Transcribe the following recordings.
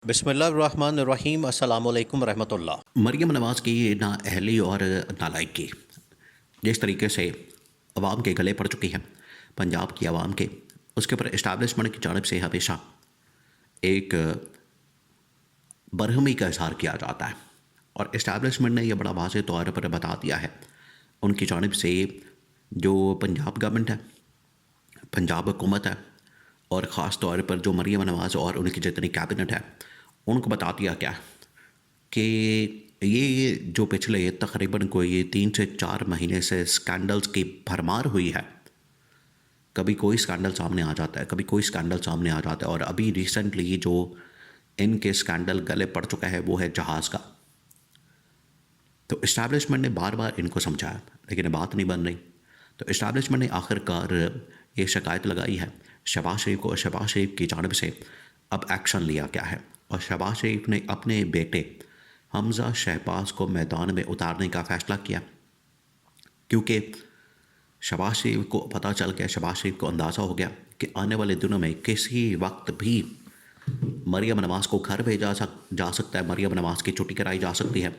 بسم اللہ الرحمن الرحیم السلام علیکم ورحمۃ اللہ۔ مریم نواز کی نااہلی اور نالائکی جس طریقے سے عوام کے گلے پڑ چکی ہے، پنجاب کی عوام کے، اس کے اوپر اسٹیبلشمنٹ کی جانب سے ہمیشہ ایک برہمی کا اظہار کیا جاتا ہے، اور اسٹیبلشمنٹ نے یہ بڑا واضح طور پر بتا دیا ہے ان کی جانب سے جو پنجاب گورنمنٹ ہے، پنجاب حکومت ہے، اور خاص طور پر جو مریم نواز اور ان کی جتنی کیبنٹ ہے، ان کو بتا دیا گیا کہ یہ جو پچھلے تقریباً کوئی 3 سے 4 مہینے سے سکینڈلز کی بھرمار ہوئی ہے، کبھی کوئی سکینڈل سامنے آ جاتا ہے، کبھی کوئی سکینڈل سامنے آ جاتا ہے، اور ابھی ریسنٹلی جو ان کے سکینڈل گلے پڑ چکا ہے وہ ہے جہاز کا۔ تو اسٹیبلشمنٹ نے بار بار ان کو سمجھایا لیکن بات نہیں بن رہی، تو اسٹیبلشمنٹ نے آخر کار یہ شکایت لگائی ہے شہباز شریف کو، اور شہباز شریف کی جانب سے اب ایکشن لیا گیا ہے، اور شہباز شریف نے اپنے بیٹے حمزہ شہباز کو میدان میں اتارنے کا فیصلہ کیا، کیونکہ شہباز شریف کو پتہ چل گیا، شہباز شریف کو اندازہ ہو گیا کہ آنے والے دنوں میں کسی وقت بھی مریم نواز کو گھر بھیجا جا سکتا ہے، مریم نواز کی چھٹی کرائی جا سکتی ہے،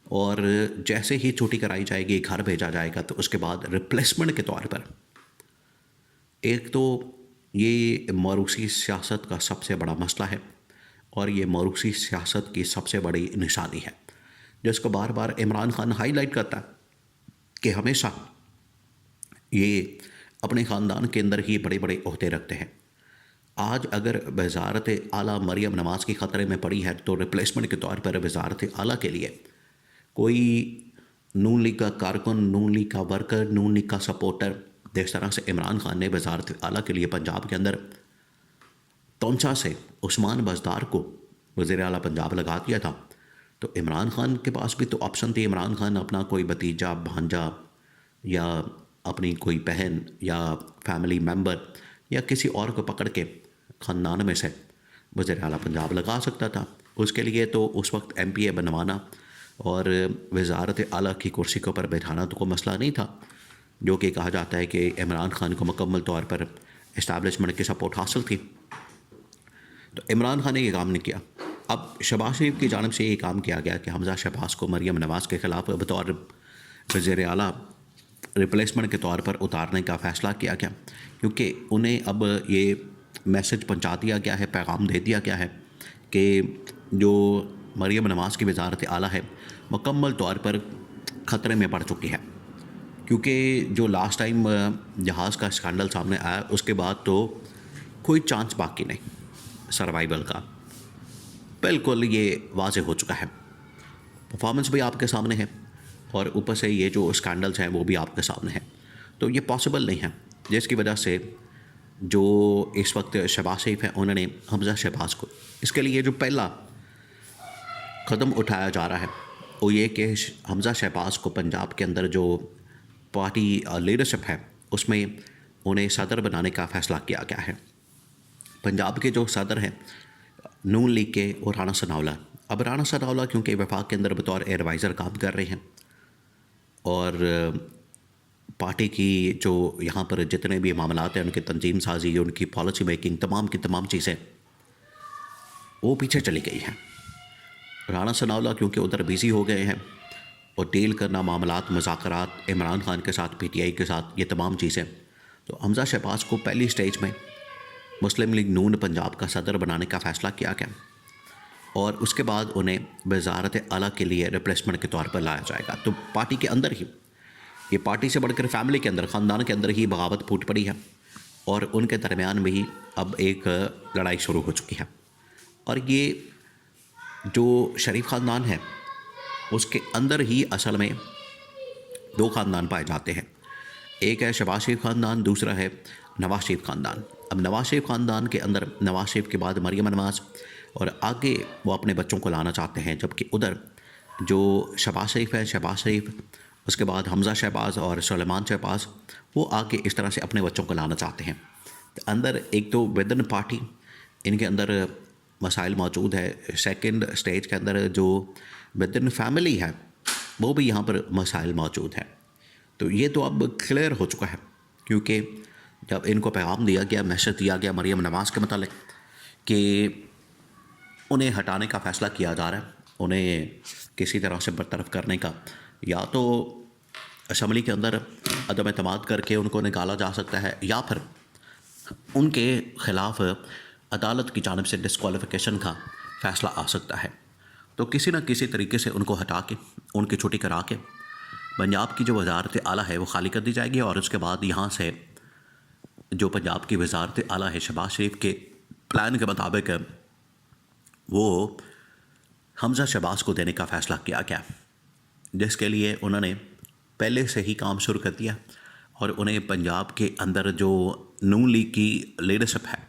اور جیسے ہی چھٹی کرائی جائے گی، گھر بھیجا جائے گا، تو اس کے بعد ریپلیسمنٹ کے طور پر ایک تو یہ موروثی سیاست کا سب سے بڑا مسئلہ ہے، اور یہ موروثی سیاست کی سب سے بڑی نشانی ہے، جس کو بار بار عمران خان ہائی لائٹ کرتا ہے کہ ہمیشہ یہ اپنے خاندان کے اندر ہی بڑے بڑے عہدے رکھتے ہیں۔ آج اگر وزارت اعلیٰ مریم نواز کی خطرے میں پڑی ہے، تو ریپلیسمنٹ کے طور پر وزارت اعلیٰ کے لیے کوئی نون لیگ کا کارکن، نون لیگ کا ورکر، نون لیگ کا سپورٹر، جس طرح سے عمران خان نے وزارت اعلیٰ کے لیے پنجاب کے اندر تونسا سے عثمان بزدار کو وزیر اعلیٰ پنجاب لگا دیا تھا، تو عمران خان کے پاس بھی تو آپشن تھی۔ عمران خان اپنا کوئی بھتیجا، بھانجا، یا اپنی کوئی بہن یا فیملی ممبر یا کسی اور کو پکڑ کے خاندان میں سے وزیر اعلیٰ پنجاب لگا سکتا تھا۔ اس کے لیے تو اس وقت ایم پی اے بنوانا اور وزارت اعلیٰ کی کرسی کے اوپر بیٹھانا تو کوئی مسئلہ نہیں تھا، جو کہ کہا جاتا ہے کہ عمران خان کو مکمل طور پر اسٹیبلشمنٹ کی سپورٹ حاصل تھی۔ تو عمران خان نے یہ کام نہیں کیا۔ اب شہباز شریف کی جانب سے یہ کام کیا گیا کہ حمزہ شہباز کو مریم نواز کے خلاف بطور وزیر اعلیٰ ریپلیسمنٹ کے طور پر اتارنے کا فیصلہ کیا گیا، کیونکہ انہیں اب یہ میسج پہنچا دیا گیا ہے، پیغام دے دیا گیا ہے کہ جو مریم نواز کی وزارت اعلیٰ ہے مکمل طور پر خطرے میں پڑ چکی ہے، کیونکہ جو لاسٹ ٹائم جہاز کا اسکینڈل سامنے آیا، اس کے بعد تو کوئی چانس باقی نہیں سروائیول کا، بالکل یہ واضح ہو چکا ہے۔ پرفارمنس بھی آپ کے سامنے ہے، اور اوپر سے یہ جو اسکینڈلز ہیں وہ بھی آپ کے سامنے ہیں، تو یہ پاسبل نہیں ہے، جس کی وجہ سے جو اس وقت شہباز شریف ہیں انہوں نے حمزہ شہباز کو، اس کے لیے جو پہلا قدم اٹھایا جا رہا ہے وہ یہ کہ حمزہ شہباز کو پنجاب کے اندر جو پارٹی لیڈرشپ ہے اس میں انہیں صدر بنانے کا فیصلہ کیا گیا ہے۔ پنجاب کے جو صدر ہیں نون لیگ کے، وہ رانا ثناءاللہ، اب رانا ثناءاللہ کیونکہ وفاق کے اندر بطور ایڈوائزر کام کر رہے ہیں، اور پارٹی کی جو یہاں پر جتنے بھی معاملات ہیں، ان کی تنظیم سازی، ان کی پالیسی میکنگ، تمام کی تمام چیزیں وہ پیچھے چلی گئی ہیں۔ رانا ثناءاللہ کیونکہ ادھر بیزی ہو گئے ہیں، اور ڈیل کرنا، معاملات، مذاکرات عمران خان کے ساتھ، پی ٹی آئی کے ساتھ، یہ تمام چیزیں، تو حمزہ شہباز کو پہلی سٹیج میں مسلم لیگ نون پنجاب کا صدر بنانے کا فیصلہ کیا گیا، اور اس کے بعد انہیں وزارت اعلیٰ کے لیے ریپلیسمنٹ کے طور پر لایا جائے گا۔ تو پارٹی کے اندر ہی، یہ پارٹی سے بڑھ کر فیملی کے اندر، خاندان کے اندر ہی بغاوت پھوٹ پڑی ہے، اور ان کے درمیان میں ہی اب ایک لڑائی شروع ہو چکی ہے، اور یہ جو شریف خاندان ہے اس کے اندر ہی اصل میں دو خاندان پائے جاتے ہیں، ایک ہے شہباز شریف خاندان، دوسرا ہے نواز شریف خاندان۔ اب نواز شریف خاندان کے اندر نواز شریف کے بعد مریم نواز، اور آگے وہ اپنے بچوں کو لانا چاہتے ہیں، جبکہ ادھر جو شہباز شریف ہے، شہباز شریف، اس کے بعد حمزہ شہباز اور سلیمان شہباز، وہ آگے اس طرح سے اپنے بچوں کو لانا چاہتے ہیں۔ اندر ایک تو ودن پارٹی ان کے اندر مسائل موجود ہے، سیکنڈ سٹیج کے اندر جو ودن فیملی ہے وہ بھی یہاں پر مسائل موجود ہے۔ تو یہ تو اب کلیئر ہو چکا ہے، کیونکہ جب ان کو پیغام دیا گیا، میسج دیا گیا مریم نواز کے متعلق کہ انہیں ہٹانے کا فیصلہ کیا جا رہا ہے، انہیں کسی طرح سے برطرف کرنے کا، یا تو اسمبلی کے اندر عدم اعتماد کر کے ان کو نکالا جا سکتا ہے، یا پھر ان کے خلاف عدالت کی جانب سے ڈسکوالیفیکیشن کا فیصلہ آ سکتا ہے۔ تو کسی نہ کسی طریقے سے ان کو ہٹا کے، ان کی چھٹی کرا کے پنجاب کی جو وزارت اعلیٰ ہے وہ خالی کر دی جائے گی، اور اس کے بعد یہاں سے جو پنجاب کی وزارت اعلیٰ ہے شہباز شریف کے پلان کے مطابق وہ حمزہ شہباز کو دینے کا فیصلہ کیا گیا، جس کے لیے انہوں نے پہلے سے ہی کام شروع کر دیا، اور انہیں پنجاب کے اندر جو نون لیگ کی لیڈرشپ ہے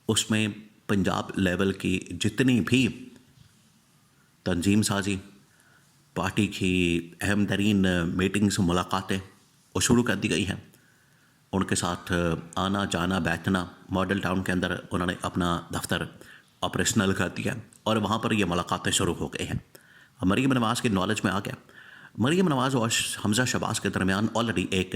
اس میں پنجاب لیول کی جتنی بھی تنظیم سازی، پارٹی کی اہم ترین میٹنگز، ملاقاتیں وہ شروع کر دی گئی ہیں۔ ان کے ساتھ آنا جانا بیٹھنا، ماڈل ٹاؤن کے اندر انہوں نے اپنا دفتر آپریشنل کر دیا، اور وہاں پر یہ ملاقاتیں شروع ہو گئی ہیں۔ مریم نواز کی نالج میں آ گیا، مریم نواز اور حمزہ شہباز کے درمیان آلریڈی ایک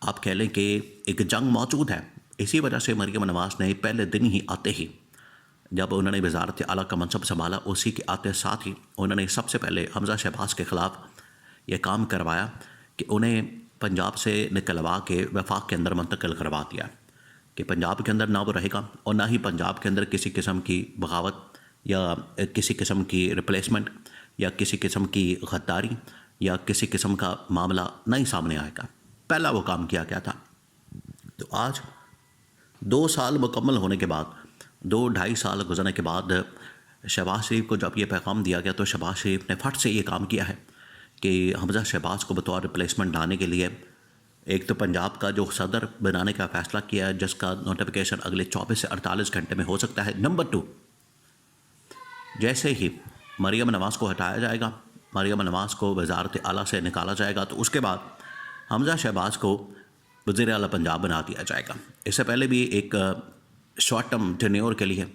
آپ کہہ لیں کہ ایک جنگ موجود ہے۔ اسی وجہ سے مریم نواز نے پہلے دن ہی آتے ہی، جب انہوں نے وزارت اعلیٰ کا منصب سنبھالا، اسی کے آتے ساتھ ہی انہوں نے سب سے پہلے حمزہ شہباز کے خلاف یہ کام کروایا کہ انہیں پنجاب سے نکلوا کے وفاق کے اندر منتقل کروا دیا، کہ پنجاب کے اندر نہ وہ رہے گا، اور نہ ہی پنجاب کے اندر کسی قسم کی بغاوت یا کسی قسم کی ریپلیسمنٹ یا کسی قسم کی غداری یا کسی قسم کا معاملہ نہیں سامنے آئے گا۔ پہلا وہ کام کیا گیا تھا۔ تو آج 2 سال مکمل ہونے کے بعد، 2-2.5 سال گزرنے کے بعد شہباز شریف کو جب یہ پیغام دیا گیا، تو شہباز شریف نے فٹ سے یہ کام کیا ہے کہ حمزہ شہباز کو بطور ریپلیسمنٹ لانے کے لیے ایک تو پنجاب کا جو صدر بنانے کا فیصلہ کیا ہے، جس کا نوٹیفیکیشن اگلے 24 سے 48 گھنٹے میں ہو سکتا ہے۔ نمبر 2، جیسے ہی مریم نواز کو ہٹایا جائے گا، مریم نواز کو وزارت اعلیٰ سے نکالا جائے گا، تو اس کے بعد حمزہ شہباز کو وزیر اعلیٰ پنجاب بنا دیا جائے گا۔ اس سے پہلے بھی ایک شارٹ ٹرم ٹینیور کے لیے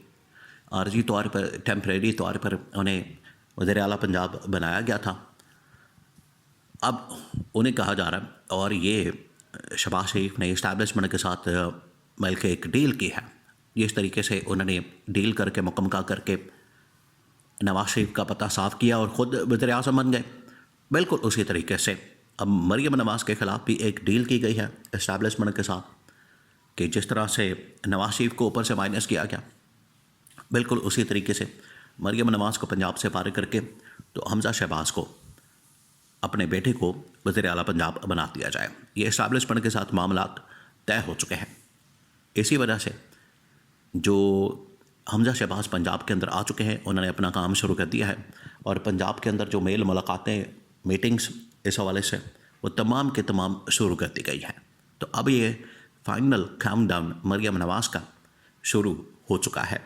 عارضی طور پر، ٹیمپریری طور پر انہیں وزیر اعلیٰ پنجاب بنایا گیا تھا۔ اب انہیں کہا جا رہا ہے، اور یہ شہباز شریف نے اسٹیبلشمنٹ کے ساتھ مل کے ایک ڈیل کی ہے، اس طریقے سے انہوں نے ڈیل کر کے مکمل کر کے نواز شریف کا پتہ صاف کیا اور خود وزیر اعظم بن گئے۔ بالکل اسی طریقے سے اب مریم نواز کے خلاف بھی ایک ڈیل کی گئی ہے اسٹیبلشمنٹ کے ساتھ، کہ جس طرح سے نواز شریف کو اوپر سے مائنس کیا گیا، بالکل اسی طریقے سے مریم نواز کو پنجاب سے فارغ کر کے تو حمزہ شہباز کو، اپنے بیٹے کو، وزیر اعلیٰ پنجاب بنا دیا جائے۔ یہ اسٹیبلشمنٹ کے ساتھ معاملات طے ہو چکے ہیں۔ اسی وجہ سے جو حمزہ شہباز پنجاب کے اندر آ چکے ہیں، انہوں نے اپنا کام شروع کر دیا ہے، اور پنجاب کے اندر جو میل ملاقاتیں، میٹنگز اس حوالے سے وہ تمام کے تمام شروع کر دی گئی ہیں۔ تو اب یہ final calm down Maryam Nawaz کا شروع ہو چکا ہے۔